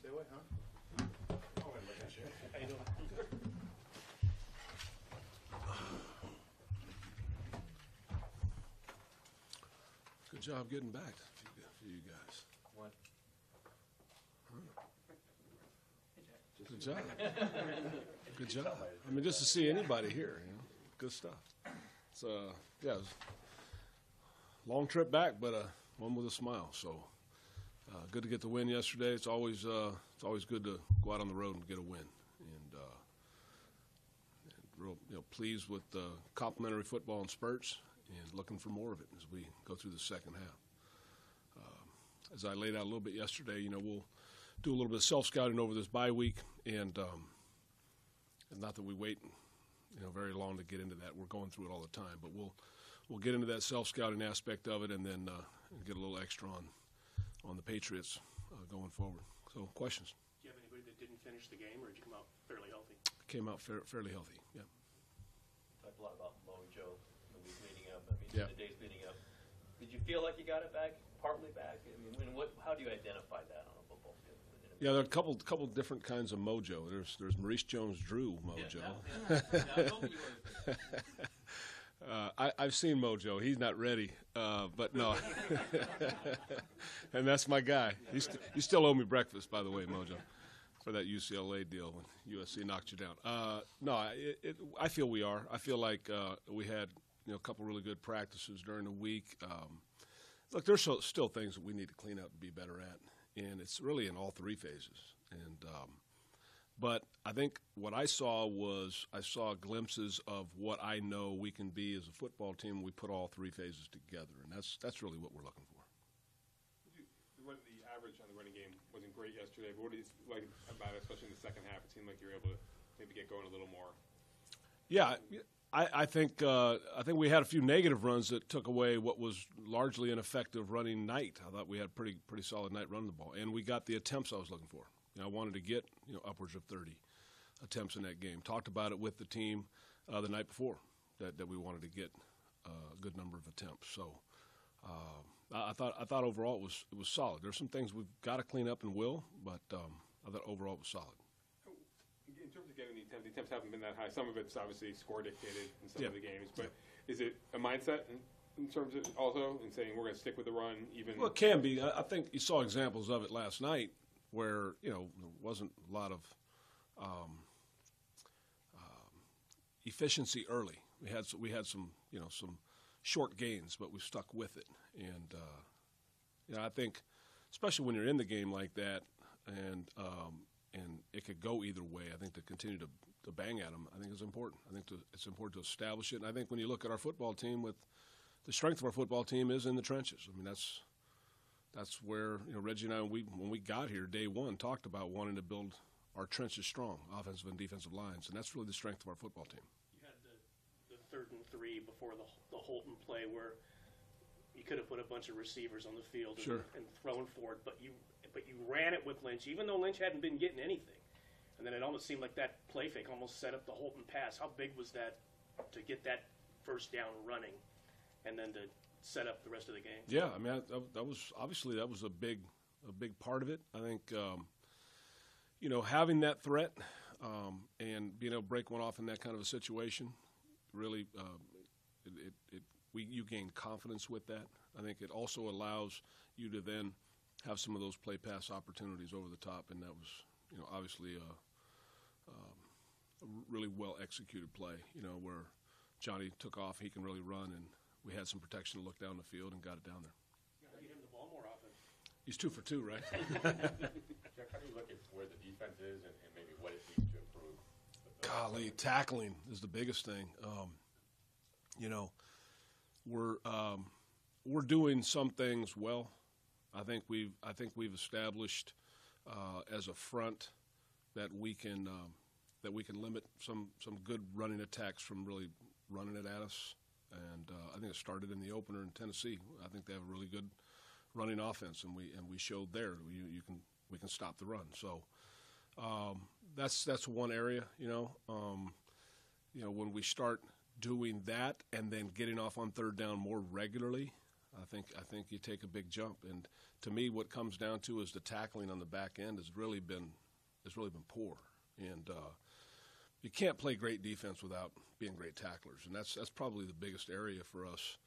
Stay away, huh? Oh, wait, look at you. How you doing? Good job getting back for you guys. What? Good job. Good job. I mean, just to see anybody here, good stuff. It's yeah, it was a long trip back, but one with a smile. So good to get the win yesterday. It's always good to go out on the road and get a win, and real pleased with the complimentary football in spurts, and looking for more of it as we go through the second half. As I laid out a little bit yesterday, we'll do a little bit of self-scouting over this bye week, and not that we wait, very long to get into that. We're going through it all the time, but we'll get into that self-scouting aspect of it, and then get a little extra on the Patriots going forward. So, questions? Do you have anybody that didn't finish the game, or did you come out fairly healthy? Came out fairly healthy. Yeah. Talked a lot about Mojo the week leading up. The days leading up. Did you feel like you got it back, partly back? I mean, how do you identify that on a football field? Yeah, there are a couple different kinds of mojo. There's Maurice Jones-Drew mojo. I've seen Mojo. He's not ready, but no. And that's my guy. You still owe me breakfast, by the way, Mojo, for that UCLA deal when USC knocked you down. No, I feel we are. I feel like we had a couple really good practices during the week. Look, there's still things that we need to clean up and be better at, and it's really in all three phases. And but I think what I saw glimpses of what I know we can be as a football team when we put all three phases together, and that's really what we're looking for. The average on the running game wasn't great yesterday, but what do you like about it, especially in the second half? It seemed like you were able to maybe get going a little more. Yeah, I think we had a few negative runs that took away what was largely an effective running night. I thought we had a pretty solid night running the ball, and we got the attempts I was looking for. I wanted to get upwards of 30 attempts in that game. Talked about it with the team the night before that we wanted to get a good number of attempts. So I thought overall it was solid. There's some things we've got to clean up and will, but I thought overall it was solid. In terms of getting the attempts haven't been that high. Some of it's obviously score dictated in some of the games, but is it a mindset in terms of also in saying we're going to stick with the run even? Well, it can be. I think you saw examples of it last night where there wasn't a lot of efficiency early. We had some some short gains, but we stuck with it. And I think especially when you're in the game like that, and it could go either way. I think to continue to bang at them, I think is important. I think it's important to establish it. And I think when you look at our football team, with the strength of our football team is in the trenches. I mean, that's where Reggie and I, when we got here day one, talked about wanting to build our trenches strong, offensive and defensive lines, and that's really the strength of our football team. You had the 3rd and 3 before the Holton play where you could have put a bunch of receivers on the field and thrown for it, but you ran it with Lynch, even though Lynch hadn't been getting anything. And then it almost seemed like that play fake almost set up the Holton pass. How big was that to get that first down running and then to set up the rest of the game? Yeah, I mean, that was a big part of it. I think having that threat and being able to break one off in that kind of a situation, really, you gain confidence with that. I think it also allows you to then have some of those play pass opportunities over the top, and that was obviously a really well executed play. Where Johnny took off, he can really run, and we had some protection to look down the field and got it down there. Get him the ball more often. He's 2 for 2, right? Jack, how do you look at where the defense is and maybe what it needs to improve? Golly, tackling is the biggest thing. We're doing some things well. I think we've established as a front that we can limit some good running attacks from really running it at us. And I think it started in the opener in Tennessee. I think they have a really good running offense, and we showed there we can stop the run. So that's one area. When we start doing that and then getting off on 3rd down more regularly, I think you take a big jump. And to me, what comes down to is the tackling on the back end has really been poor. And you can't play great defense without being great tacklers, and that's probably the biggest area for us.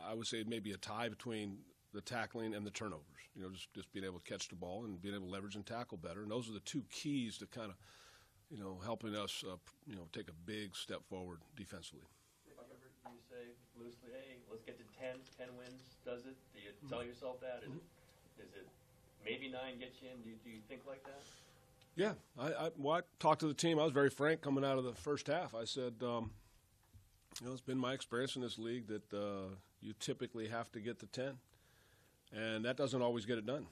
I would say maybe a tie between the tackling and the turnovers. Just being able to catch the ball and being able to leverage and tackle better. And those are the two keys to kind of, helping us, take a big step forward defensively. Do you say loosely, hey, let's get to 10 wins, does it? Do you tell yourself that? Is it maybe 9 gets you in? Do you think like that? Yeah. I talked to the team. I was very frank coming out of the first half. I said, it's been my experience in this league that you typically have to get to 10, and that doesn't always get it done.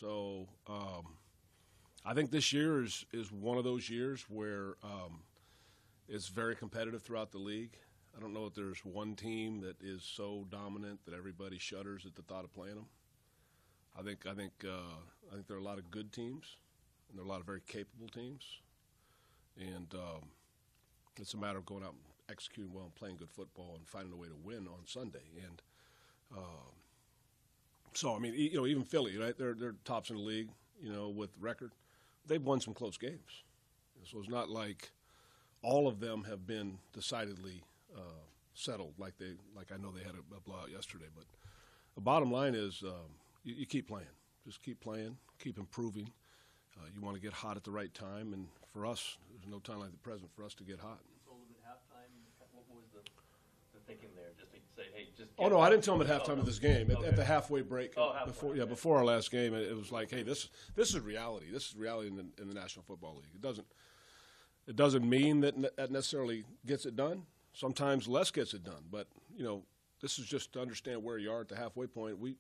So I think this year is one of those years where it's very competitive throughout the league. I don't know if there's one team that is so dominant that everybody shudders at the thought of playing them. I think there are a lot of good teams, and there are a lot of very capable teams, and it's a matter of going out and executing well and playing good football and finding a way to win on Sunday. And so, I mean, even Philly, right? They're tops in the league, with record. They've won some close games, so it's not like all of them have been decidedly settled like I know they had a blowout yesterday. But the bottom line is you keep playing. Just keep playing, keep improving. You want to get hot at the right time, and for us, there's no time like the present for us to get hot. You told them at halftime. What was the thinking there? Just to say, hey, just. Oh no, I didn't tell them at halftime of this game. Okay. At the halfway break, halfway, before our last game, it was like, hey, this is reality. This is reality in the National Football League. It doesn't mean that necessarily gets it done. Sometimes less gets it done, but this is just to understand where you are at the halfway point. We've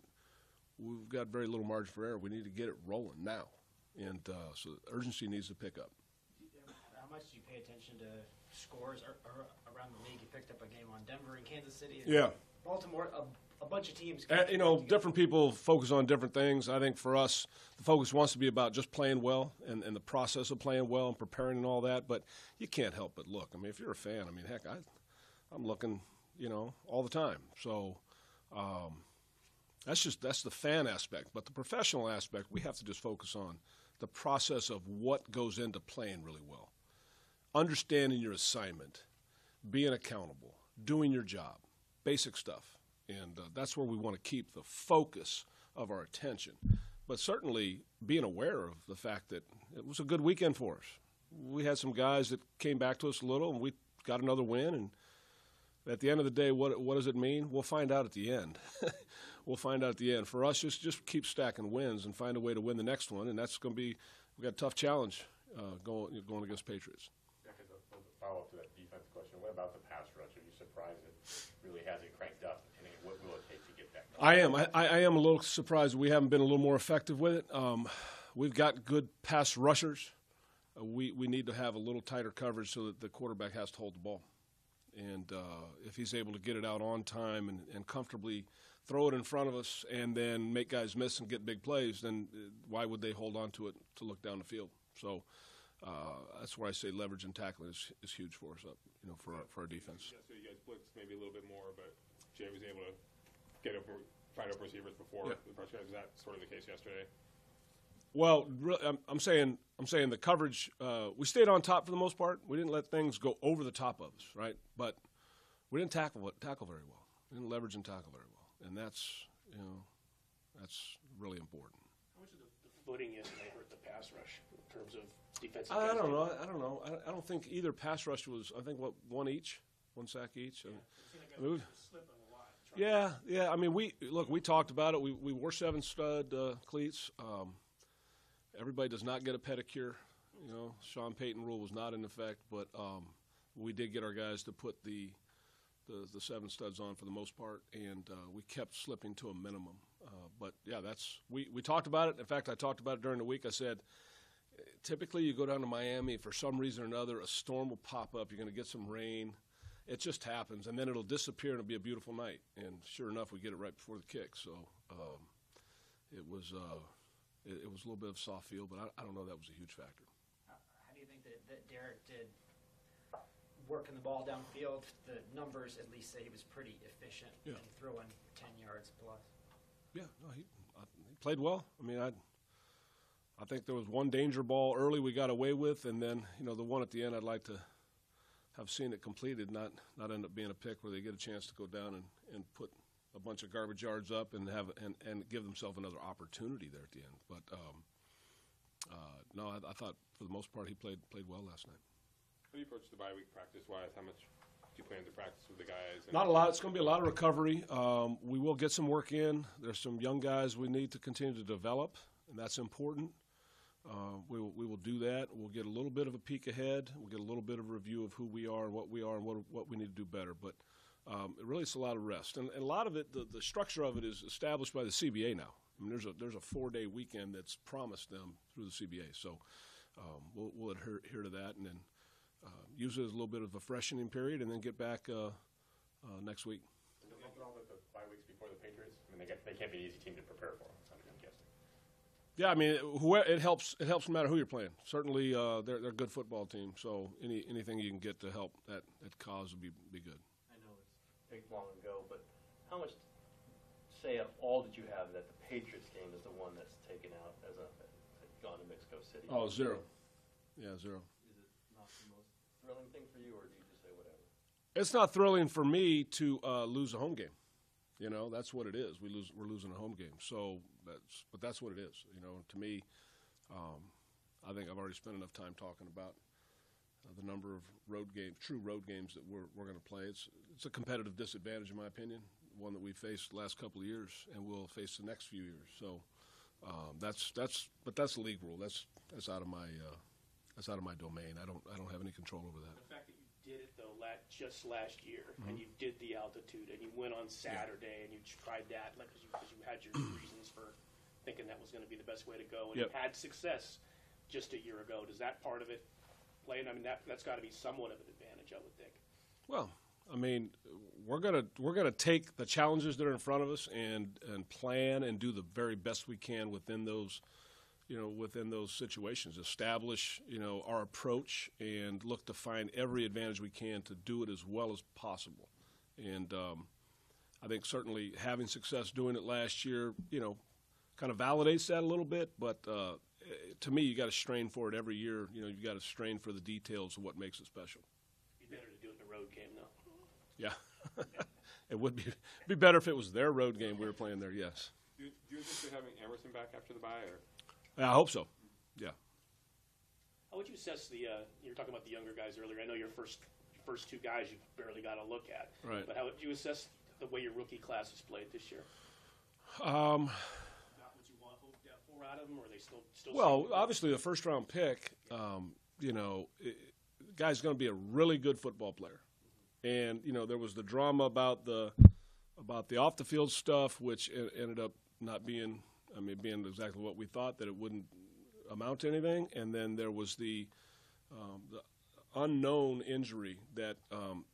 got very little margin for error. We need to get it rolling now, and so urgency needs to pick up. How much do you pay attention to scores around the league? You picked up a game on Denver and Kansas City. And Yeah. Baltimore, a bunch of teams. Different people focus on different things. I think for us, the focus wants to be about just playing well and the process of playing well and preparing and all that. But you can't help but look. I mean, if you're a fan, heck, I'm looking, all the time. So that's the fan aspect. But the professional aspect, we have to just focus on the process of what goes into playing really well, understanding your assignment, being accountable, doing your job. Basic stuff, and that's where we want to keep the focus of our attention. But certainly being aware of the fact that it was a good weekend for us. We had some guys that came back to us a little, and we got another win. And at the end of the day, what does it mean? We'll find out at the end. We'll find out at the end. For us, just keep stacking wins and find a way to win the next one, and that's going to be – we've got a tough challenge going against Patriots. Jack, as a follow-up to that defense question, what about the pass rush? Are you surprised it really hasn't cranked up? And what will it take to get that going? I am a little surprised we haven't been a little more effective with it. We've got good pass rushers. We need to have a little tighter coverage so that the quarterback has to hold the ball. And if he's able to get it out on time and comfortably throw it in front of us and then make guys miss and get big plays, then why would they hold on to it to look down the field? So that's where I say leverage and tackling is huge for us, for our defense. Yeah, so you guys blitzed maybe a little bit more, but Jay was able to find open receivers before the pressure. Was that sort of the case yesterday? Well, I'm saying the coverage. We stayed on top for the most part. We didn't let things go over the top of us, right? But we didn't tackle very well. We didn't leverage and tackle very well, and that's really important. How much of the footing yesterday hurt the pass rush in terms of defensive? I don't know. I don't think either pass rush was. I think one sack each. Yeah. I mean, we talked about it. We wore 7-stud cleats. Everybody does not get a pedicure. Sean Payton rule was not in effect, but we did get our guys to put the 7 studs on for the most part, and we kept slipping to a minimum. But yeah, we talked about it. In fact, I talked about it during the week. I said, typically you go down to Miami, for some reason or another, a storm will pop up. You're going to get some rain. It just happens, and then it'll disappear, and it'll be a beautiful night. And sure enough, we get it right before the kick. So it was a little bit of soft field, but I don't know that was a huge factor. How do you think that Derek did working the ball downfield. The numbers at least say he was pretty efficient Yeah. in throwing 10 yards plus. Yeah, no, he played well. I mean, I think there was one danger ball early we got away with, and then the one at the end I'd like to have seen it completed, not end up being a pick where they get a chance to go down and put a bunch of garbage yards up and and give themselves another opportunity there at the end. But no, I thought for the most part he played well last night. How do you approach the bye week practice-wise? How much do you plan to practice with the guys? Not a lot. It's going to be a lot of recovery. We will get some work in. There's some young guys we need to continue to develop, and that's important. We will do that. We'll get a little bit of a peek ahead. We'll get a little bit of a review of who we are and what we need to do better. But really, it's a lot of rest, and a lot of it, the structure of it is established by the CBA now. I mean, there's a 4-day weekend that's promised them through the CBA. So we'll adhere to that, and then use it as a little bit of a freshening period, and then get back next week. Does it help at all with the bye weeks before the Patriots? I mean, they can't be an easy team to prepare for, I'm guessing. Yeah, I mean, it helps. It helps no matter who you're playing. Certainly, they're a good football team. So anything you can get to help that cause would be good. I know it's big, long ago, but how much say of all that you have that the Patriots game is the one that's taken out as gone to Mexico City? Oh, 0. Yeah, 0. Is it not the most thrilling thing for you, or do you just say whatever? It's not thrilling for me to lose a home game. That's what it is. We're losing a home game. So that's what it is. To me, I think I've already spent enough time talking about the number of true road games that we're going to play. It's a competitive disadvantage in my opinion, one that we faced the last couple of years and we'll face the next few years. So that's the league rule. That's out of my domain. I don't have any control over that. The fact that you did it though just last year, and you did the altitude, and you went on Saturday, and you tried that because you had your reasons for thinking that was going to be the best way to go, and you had success just a year ago. Does that part of it play? I mean, that's got to be somewhat of an advantage, I would think. Well, I mean, we're gonna take the challenges that are in front of us and plan and do the very best we can within those situations. Establish our approach and look to find every advantage we can to do it as well as possible. And I think certainly having success doing it last year, kind of validates that a little bit. But to me, you got to strain for it every year. You've got to strain for the details of what makes it special. Be better to do it in a road game, though. Yeah, it would be better if it was their road game we were playing there. Yes. Do you anticipate having Emerson back after the bye, or? I hope so. Yeah. How would you assess you were talking about the younger guys earlier. I know your first two guys you've barely got to look at. Right. But how would you assess the way your rookie class has played this year? Um, Not what you hoped for out of them, or are they still? Well, obviously the first round pick, the guy's going to be a really good football player. And there was the drama about the off the field stuff, which ended up not being. Being exactly what we thought, that it wouldn't amount to anything. And then there was the unknown injury that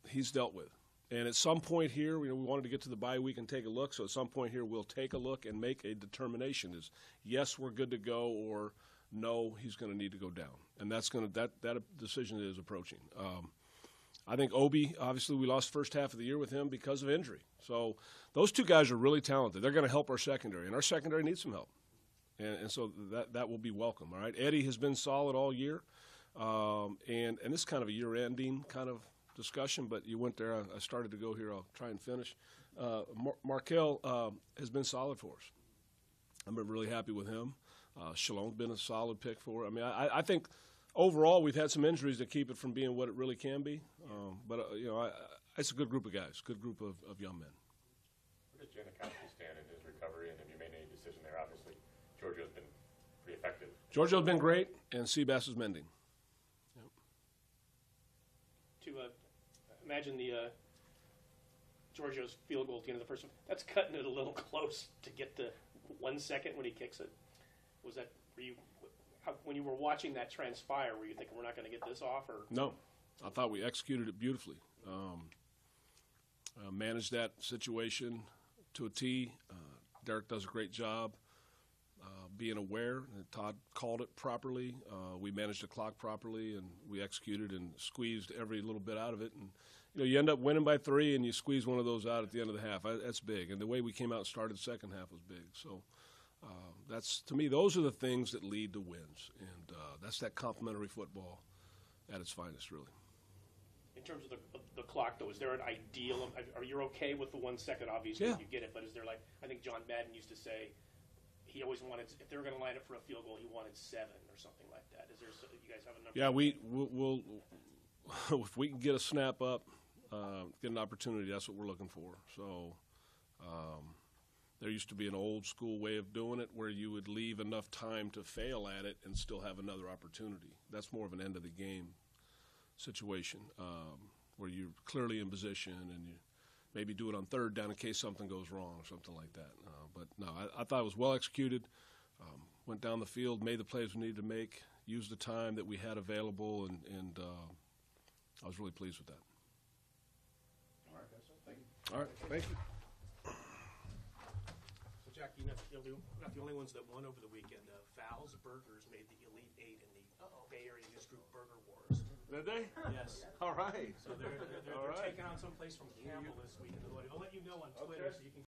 he's dealt with. And at some point here, we wanted to get to the bye week and take a look. So at some point here, we'll take a look and make a determination: is yes, we're good to go, or no, he's going to need to go down. And that decision is approaching. I think Obi, obviously, we lost the first half of the year with him because of injury. So those two guys are really talented. They're going to help our secondary, and our secondary needs some help. And so that will be welcome, all right? Eddie has been solid all year, and this is kind of a year-ending kind of discussion, but you went there. I started to go here. I'll try and finish. Markel has been solid for us. I've been really happy with him. Shalom's been a solid pick for him. I think – overall, we've had some injuries that keep it from being what it really can be. But it's a good group of guys, good group of young men. Where does Janikowski stand in his recovery, and have you made any decision there? Obviously, Giorgio's been pretty effective. Giorgio's been great, and Seabass is mending. Yep. To imagine the Giorgio's field goal at the end of the first one, that's cutting it a little close to get to 1 second when he kicks it. When you were watching that transpire, were you thinking we're not going to get this off? Or no, I thought we executed it beautifully. Managed that situation to a T. Derek does a great job. being aware. Todd called it properly. We managed the clock properly, and we executed and squeezed every little bit out of it. And you end up winning by 3, and you squeeze one of those out at the end of the half. That's big. And the way we came out and started the second half was big. So that's, to me, those are the things that lead to wins, and that's that complementary football at its finest, really. In terms of the clock, though, is there an ideal? Are you okay with the 1 second? Obviously, Yeah. you get it, but is there, like, I think John Madden used to say, he always wanted, if they were going to line up for a field goal, he wanted 7 or something like that. Is there? You guys have a number? Yeah, we'll if we can get a snap up, get an opportunity, that's what we're looking for. So there used to be an old school way of doing it where you would leave enough time to fail at it and still have another opportunity. That's more of an end of the game situation where you're clearly in position and you maybe do it on third down in case something goes wrong or something like that. But no, I thought it was well executed. Went down the field, made the plays we needed to make, used the time that we had available, and I was really pleased with that. All right, guys. Thank you. All right, thank you. So, Jack, you're not the only ones that won over the weekend. Val's Burgers made the Elite Eight in the Bay Area News Group Burger Wars. Did they? Yes. All right. So they're All right. taking on someplace from Campbell this week. I'll let you know on Twitter so you can